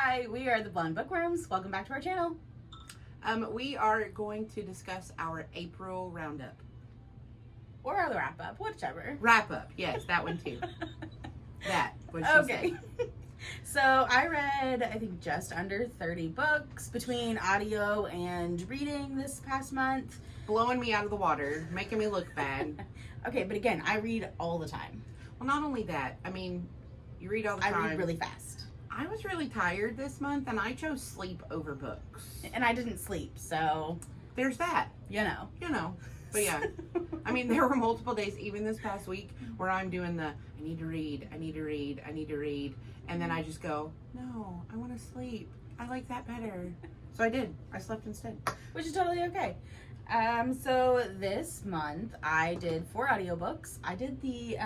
Hi, we are the Blonde Bookworms. Welcome back to our channel. We are going to discuss our April roundup. Or the wrap up, whichever. Wrap up, yes, that one too. That, what she Okay. So I read, I think, just under 30 books between audio and reading this past month. Blowing me out of the water, making me look bad. Okay, but again, I read all the time. Well, not only that, I mean, you read all the time. I read really fast. I was really tired this month, and I chose sleep over books. And I didn't sleep, so... There's that. You know. But yeah, I mean, there were multiple days, even this past week, where I'm doing the, I need to read, and then I just go, no, I want to sleep. I like that better. So I did. I slept instead. Which is totally okay. So this month, I did 4 audiobooks. I did the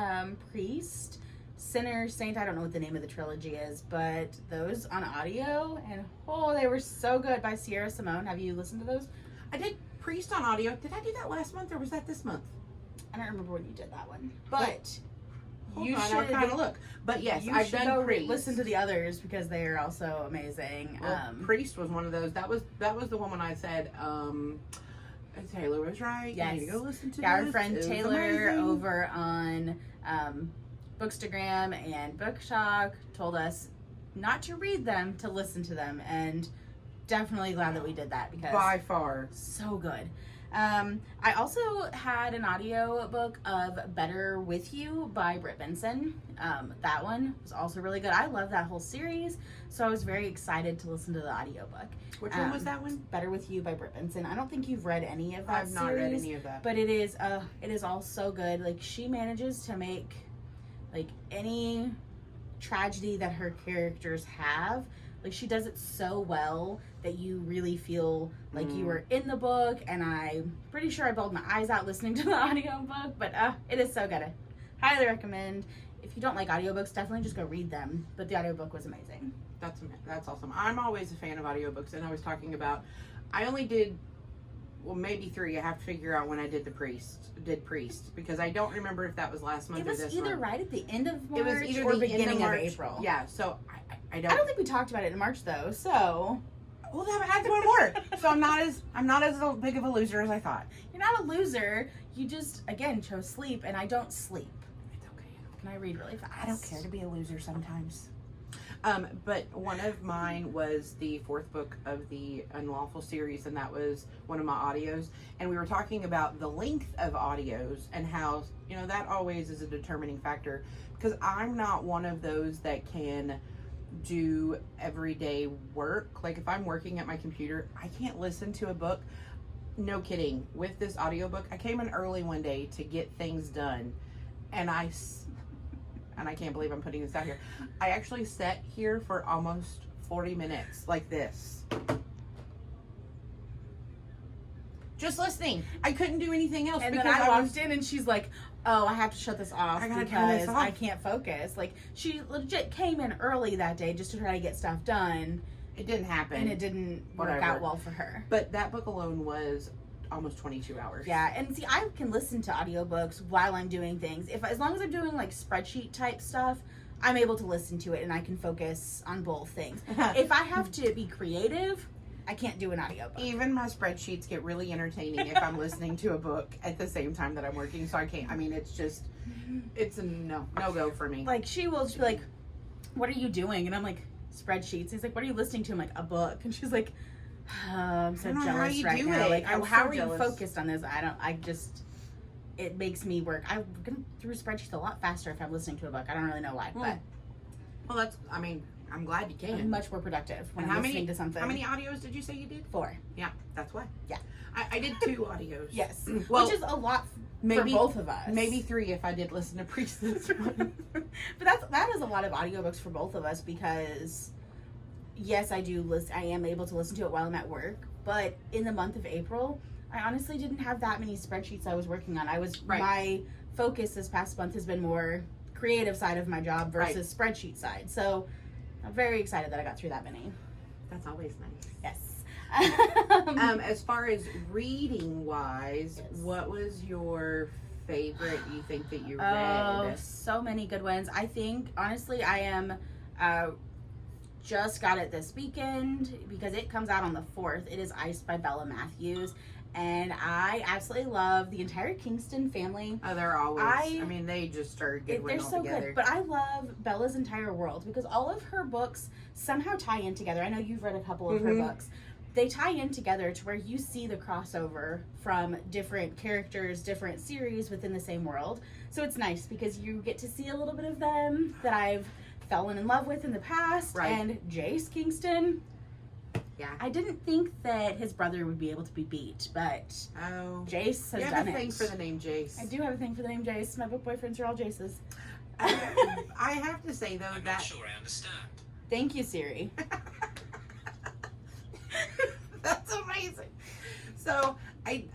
Priest, Sinner, Saint, I don't know what the name of the trilogy is, but those on audio, and oh, they were so good, by Sierra Simone. Have you listened to those? I did Priest on audio. Did I do that last month, or was that this month? I don't remember when you did that one, but you should kind of look. But yes, I've done Priest. Listen to the others because they are also amazing. Well, Priest was one of those. That was the one when I said, Taylor was right. Yes. You need to go listen to our friend Taylor over on Bookstagram and BookShock told us not to read them, to listen to them, and definitely glad that we did that because by far so good. I also had an audio book of Better With You by Britt Benson. That one was also really good. I love that whole series, so I was very excited to listen to the audiobook. Which one was that one? Better With You by Britt Benson. I don't think you've read any of that I've not read any of that. But it is all so good. Like, she manages to make like any tragedy that her characters have, like, she does it so well that you really feel like you were in the book, and I'm pretty sure I bawled my eyes out listening to the audiobook, but it is so good. I highly recommend. If you don't like audiobooks, definitely just go read them, but the audiobook was amazing. That's awesome. I'm always a fan of audiobooks, and I was talking about, I only did, well, maybe 3. I have to figure out when I did Priest, because I don't remember if that was last month or this month. It was either right at the end of March or the beginning of April. Yeah, so I don't think we talked about it in March though, so. Well, that had one more. So I'm not as big of a loser as I thought. You're not a loser. You just, again, chose sleep, and I don't sleep. It's okay. Can I read really fast? I don't care to be a loser sometimes. But one of mine was the 4th book of the Unlawful series, and that was one of my audios. And we were talking about the length of audios and how, that always is a determining factor, because I'm not one of those that can do everyday work. Like, if I'm working at my computer, I can't listen to a book. No kidding. With this audiobook, I came in early one day to get things done, and I can't believe I'm putting this out here. I actually sat here for almost 40 minutes like this, just listening. I couldn't do anything else. And then I walked in, and she's like, oh, I have to shut this off because I can't focus. Like, she legit came in early that day just to try to get stuff done. It didn't happen. And it didn't work out well for her. But that book alone was almost 22 hours. Yeah, and see, I can listen to audiobooks while I'm doing things. As long as I'm doing like spreadsheet type stuff, I'm able to listen to it and I can focus on both things. If I have to be creative, I can't do an audiobook. Even my spreadsheets get really entertaining if I'm listening to a book at the same time that I'm working, so I can't. I mean, it's a no-go for me. Like, she will just be like, what are you doing? And I'm like, spreadsheets. He's like, what are you listening to? I'm like, a book. And she's like, I'm so jealous right now. Like, how are you focused on this? It makes me work. I get through spreadsheets a lot faster if I'm listening to a book. I don't really know why, but. Well, I'm glad you can. I'm much more productive when I'm listening to something. How many audios did you say you did? 4. Yeah, that's why. Yeah. I did 2 audios. Yes. Well, which is a lot for both of us. Maybe 3 if I did listen to Priest this one. But that is a lot of audiobooks for both of us because, yes, I am able to listen to it while I'm at work. But in the month of April, I honestly didn't have that many spreadsheets I was working on. My focus this past month has been more creative side of my job versus spreadsheet side. So I'm very excited that I got through that many. That's always nice. Yes. As far as reading wise, what was your favorite you think that you read? Oh, so many good ones. I think, honestly, I am just got it this weekend because it comes out on the 4th. It is Iced by Bella Matthews. And I absolutely love the entire Kingston family. Oh, they're always, I mean, they just are good when they're all so together. good. But I love Bella's entire world because all of her books somehow tie in together. I know you've read a couple of her books. They tie in together to where you see the crossover from different characters, different series within the same world. So it's nice because you get to see a little bit of them that I've fallen in love with in the past. Right. And Jace Kingston, Yeah. I didn't think that his brother would be able to be beat, but Jace has you have done a thing it. for the name Jace. I do have a thing for the name Jace. My book boyfriends are all Jaces. I have to say, though, I'm that... not sure I understand. Thank you, Siri. That's amazing. So I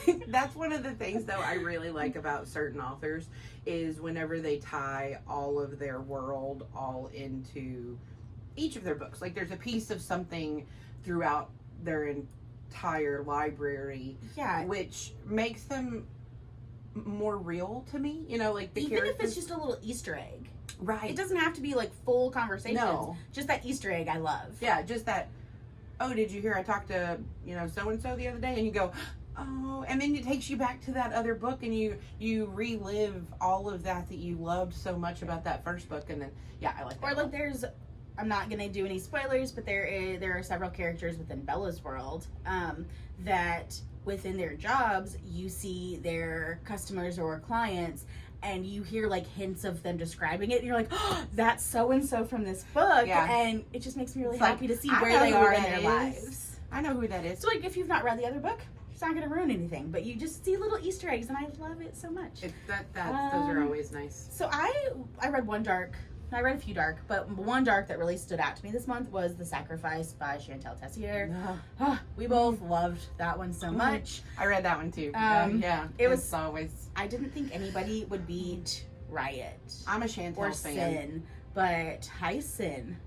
think that's one of the things, though, I really like about certain authors is whenever they tie all of their world all into each of their books. Like there's a piece of something throughout their entire library, which makes them more real to me. You know, like the even characters. if it's just a little Easter egg. Right. It doesn't have to be like full conversations. No. Just that Easter egg I love. Yeah, just that, oh, did you hear I talked to, so-and-so the other day? And you go, oh, and then it takes you back to that other book and you relive all of that you loved so much about that first book. And then, yeah, I like that. Or like there's, I'm not going to do any spoilers, but there are several characters within Bella's world that within their jobs, you see their customers or clients and you hear like hints of them describing it and you're like, oh, that's so-and-so from this book. Yeah. And it just makes me really It's happy like, to see I where know they who are in that their is. lives. I know who that is. So like if you've not read the other book, it's not going to ruin anything, but you just see little Easter eggs and I love it so much. Those are always nice. So I read one dark. I read a few dark, but one dark that really stood out to me this month was The Sacrifice by Chantal Tessier. We both loved that one so much. I read that one too. Yeah. It was always. I didn't think anybody would beat Riot. I'm a Chantal or fan. Sin, but Tyson,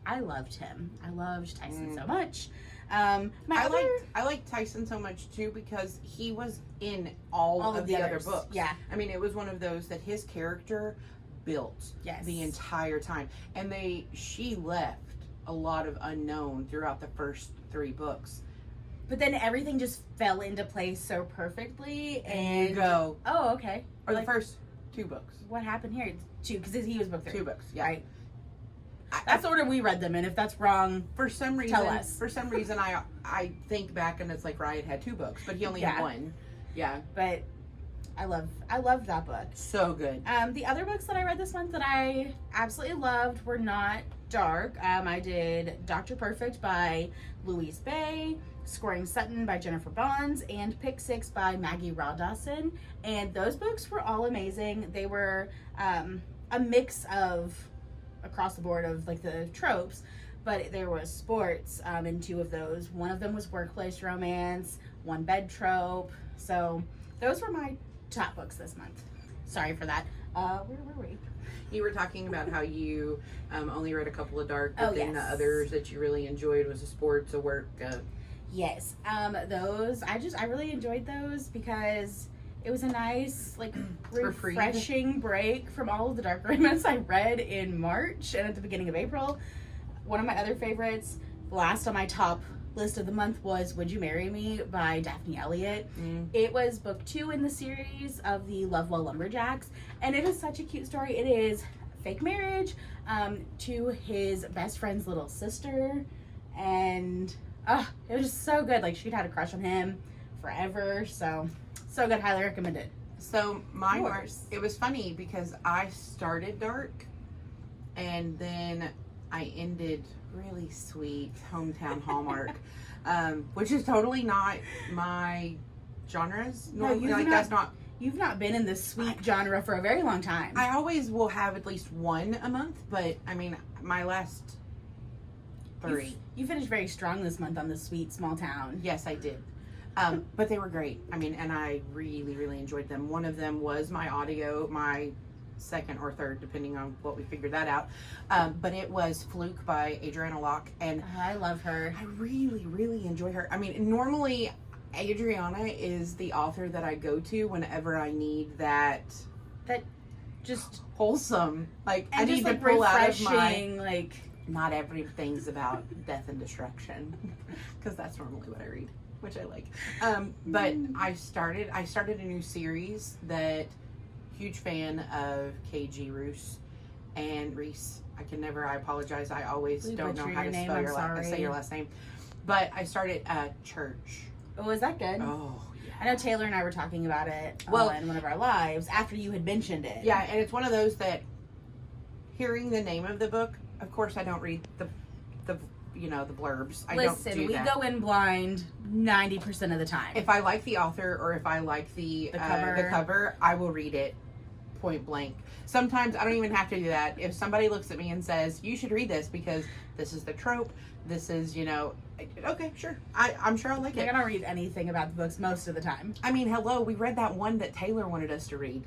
I loved him. I loved Tyson so much. I liked Tyson so much too because he was in all of the other books. Yeah. I mean, it was one of those that his character built the entire time, and she left a lot of unknown throughout the first 3 books. But then everything just fell into place so perfectly, and you go, oh, okay. Or like, the first 2 books. What happened here? 2, because he was book 3. 2 books, yeah. Right. That's the order we read them in. If that's wrong, for some reason, tell us. For some reason, I think back and it's like Riot had 2 books, but he only had 1. Yeah. But I loved that book. So good. The other books that I read this month that I absolutely loved were not dark. I did Dr. Perfect by Louise Bay, Scoring Sutton by Jennifer Bonds, and Pick 6 by Maggie Rawdawson. And those books were all amazing. They were a mix of across the board of like the tropes, but there was sports in 2 of those. One of them was workplace romance, one bed trope. So those were my top books this month. Sorry for that. Where were we? You were talking about how you only read a couple of dark, but then yes. the others that you really enjoyed was a sports, a work. Yes. Those I really enjoyed those because it was a nice, like, refreshing break from all of the dark romance I read in March and at the beginning of April. One of my other favorites, last on my top list of the month, was Would You Marry Me by Daphne Elliott. It was book 2 in the series of the Lovewell Lumberjacks, and it is such a cute story. It is fake marriage to his best friend's little sister, and it was just so good. Like, she'd had a crush on him forever, so good. Highly recommend it. So mine was, it was funny because I started dark and then I ended really sweet hometown Hallmark, which is totally not my genres. No, you've not been in the sweet genre for a very long time. I always will have at least one a month, but I mean, my last 3. You finished very strong this month on the sweet small town. Yes, I did. But they were great. I mean, and I really, really enjoyed them. One of them was my audio, my second or third, depending on what we figured that out. But it was Fluke by Adriana Locke. And I love her. I really, really enjoy her. I mean, normally Adriana is the author that I go to whenever I need that just wholesome, like, and I just need like to pull out of refreshing, my, like, not everything's about death and destruction, because that's normally what I read, which I like. But I started a new series that, huge fan of KG Roos and Reese. I apologize. I always don't know how to spell say your last name. But I started Church. Oh, is that good? Oh, yeah. I know Taylor and I were talking about it in one of our lives after you had mentioned it. Yeah, and it's one of those that, hearing the name of the book, of course I don't read the blurbs. Listen, we go in blind 90% of the time. If I like the author or if I like the cover, I will read it point blank. Sometimes I don't even have to do that. If somebody looks at me and says, you should read this because this is the trope, this is, okay, sure. I'm sure I'll like it. I don't read anything about the books most of the time. I mean, hello, we read that one that Taylor wanted us to read.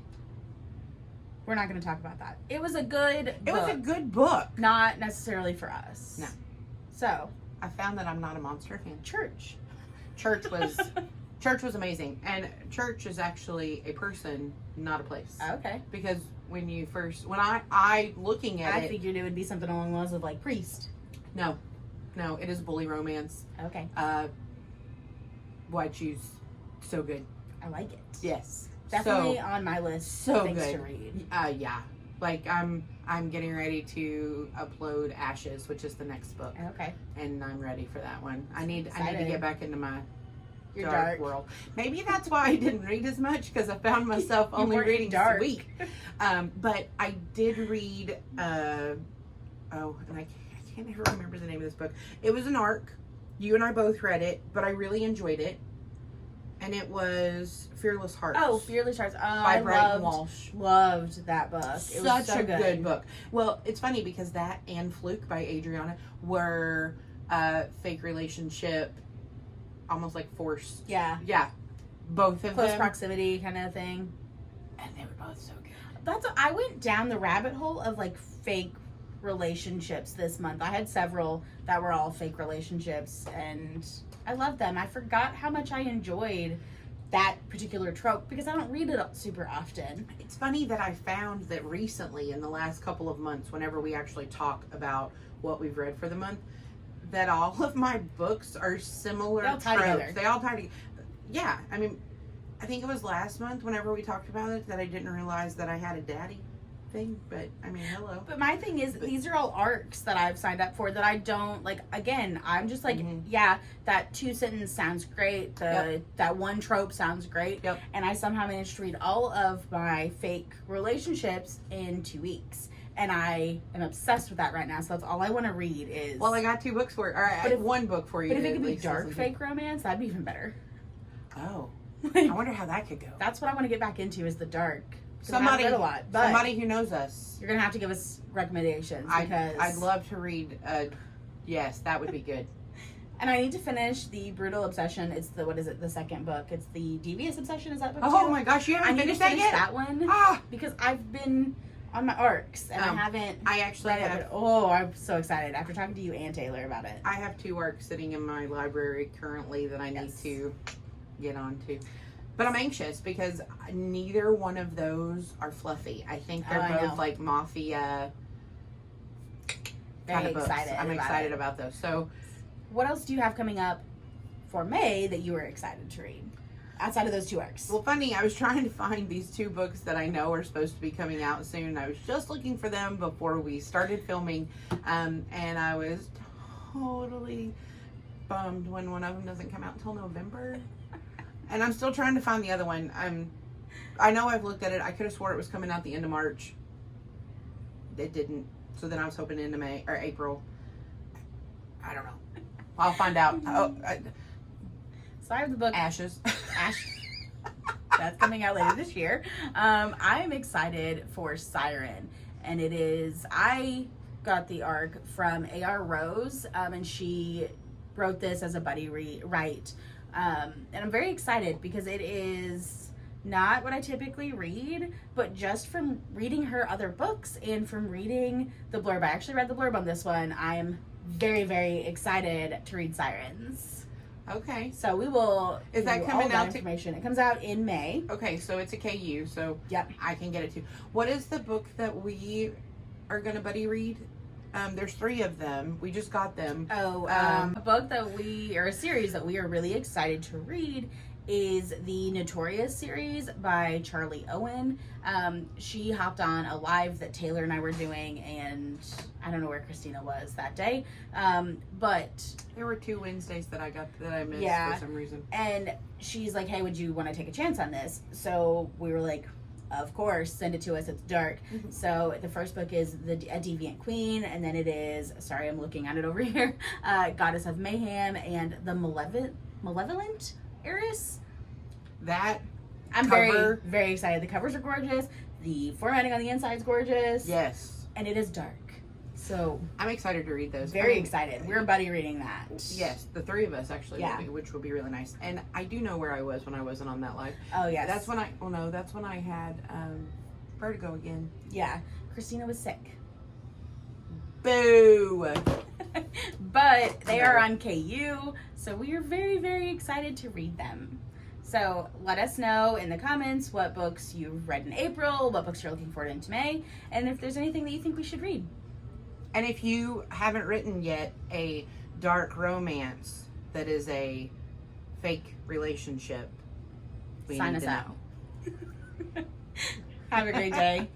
We're not going to talk about that. It was a good book. It was a good book. Not necessarily for us. No. So. I found that I'm not a monster fan. Church was amazing. And Church is actually a person, not a place. Okay. Because when I looking at it. I figured it would be something along the lines of like Priest. No, it is a bully romance. Okay. Why'd Choose? So good. I like it. Yes. Definitely on my list of things to read. Yeah. Like I'm getting ready to upload Ashes, which is the next book. Okay. And I'm ready for that one. I need to get back into my dark world. Maybe that's why I didn't read as much, because I found myself only reading Sweet. But I did read and I can't ever remember the name of this book. It was an arc. You and I both read it, but I really enjoyed it. And it was Fearless Hearts. Oh, Fearless Hearts. By Brighton Walsh. Loved that book. It was such a good book. Well, it's funny because that and Fluke by Adriana were fake relationship, almost like forced. Yeah. Yeah. Both of them. Close proximity kind of thing. And they were both so good. I went down the rabbit hole of like fake relationships this month. I had several that were all fake relationships, and I loved them. I forgot how much I enjoyed that particular trope because I don't read it super often. It's funny that I found that recently, in the last couple of months, whenever we actually talk about what we've read for the month, that all of my books are similar tropes. They all tie together. Yeah, I mean, I think it was last month whenever we talked about it that I didn't realize that I had a daddy thing, but I mean, hello. But my thing is, these are all arcs that I've signed up for that I don't like. Again, I'm just like, yeah, that 2-sentence sounds great. That one trope sounds great. Yep. And I somehow managed to read all of my fake relationships in 2 weeks. And I am obsessed with that right now. So that's all I want to read is. Well, I got 2 books for it. All right, one book for you. But if it could be dark fake romance, that'd be even better. Oh, I wonder how that could go. That's what I want to get back into is the dark. Somebody, read a lot, but somebody who knows us. You're gonna have to give us recommendations because I'd love to read. Yes, that would be good. And I need to finish the Brutal Obsession. It's the second book. It's the Devious Obsession. Is that book? Oh too? my gosh, you haven't finished that yet? That one. Because I've been on my arcs and I haven't. I actually have. I'm so excited after talking to you and Taylor about it. I have 2 arcs sitting in my library currently that I need to get onto. But I'm anxious because neither one of those are fluffy. I think they're both like mafia kind of books. I'm excited about those. So, what else do you have coming up for May that you were excited to read outside of those 2 arcs? Well, funny, I was trying to find these 2 books that I know are supposed to be coming out soon. I was just looking for them before we started filming, and I was totally bummed when one of them doesn't come out until November. And I'm still trying to find the other one. I know I've looked at it. I could have swore it was coming out the end of March. It didn't. So then I was hoping into May or April. I don't know. I'll find out. So I have the book Ashes. That's coming out later this year. I'm excited for Siren, and I got the arc from A.R. Rose, and she wrote this as a buddy write. And I'm very excited because it is not what I typically read, but just from reading her other books and from reading the blurb. I actually read the blurb on this one. I'm very, very excited to read Sirens. Okay. So we will. Is that coming out? Information. It comes out in May. Okay, so it's a KU, so yep, I can get it too. What is the book that we are gonna buddy read? There's 3 of them. We just got them. Oh, a book or a series that we are really excited to read is the Notorious series by Charlie Owen. She hopped on a live that Taylor and I were doing, and I don't know where Christina was that day, but there were 2 Wednesdays that I missed for some reason. And she's like, "Hey, would you want to take a chance on this?" So we were like, "Of course, send it to us. It's dark." Mm-hmm. So the first book is a Deviant Queen, and then it is, sorry, I'm looking at it over here, Goddess of Mayhem and the Malevolent Heiress. That I'm cover, very excited. The covers are gorgeous. The formatting on the inside is gorgeous. Yes. And it is dark. So I'm excited to read those. Very excited. We're buddy reading that. Yes, the 3 of us actually Yeah. will be, which will be really nice. And I do know where I was when I wasn't on that live. Oh, yes. That's when I had vertigo again. Yeah. Christina was sick. Boo! But they are on KU, so we are very, very excited to read them. So let us know in the comments what books you've read in April, what books you're looking forward to into May, and if there's anything that you think we should read. And if you haven't written yet a dark romance that is a fake relationship, we Sign need us to up. know. Have a great day.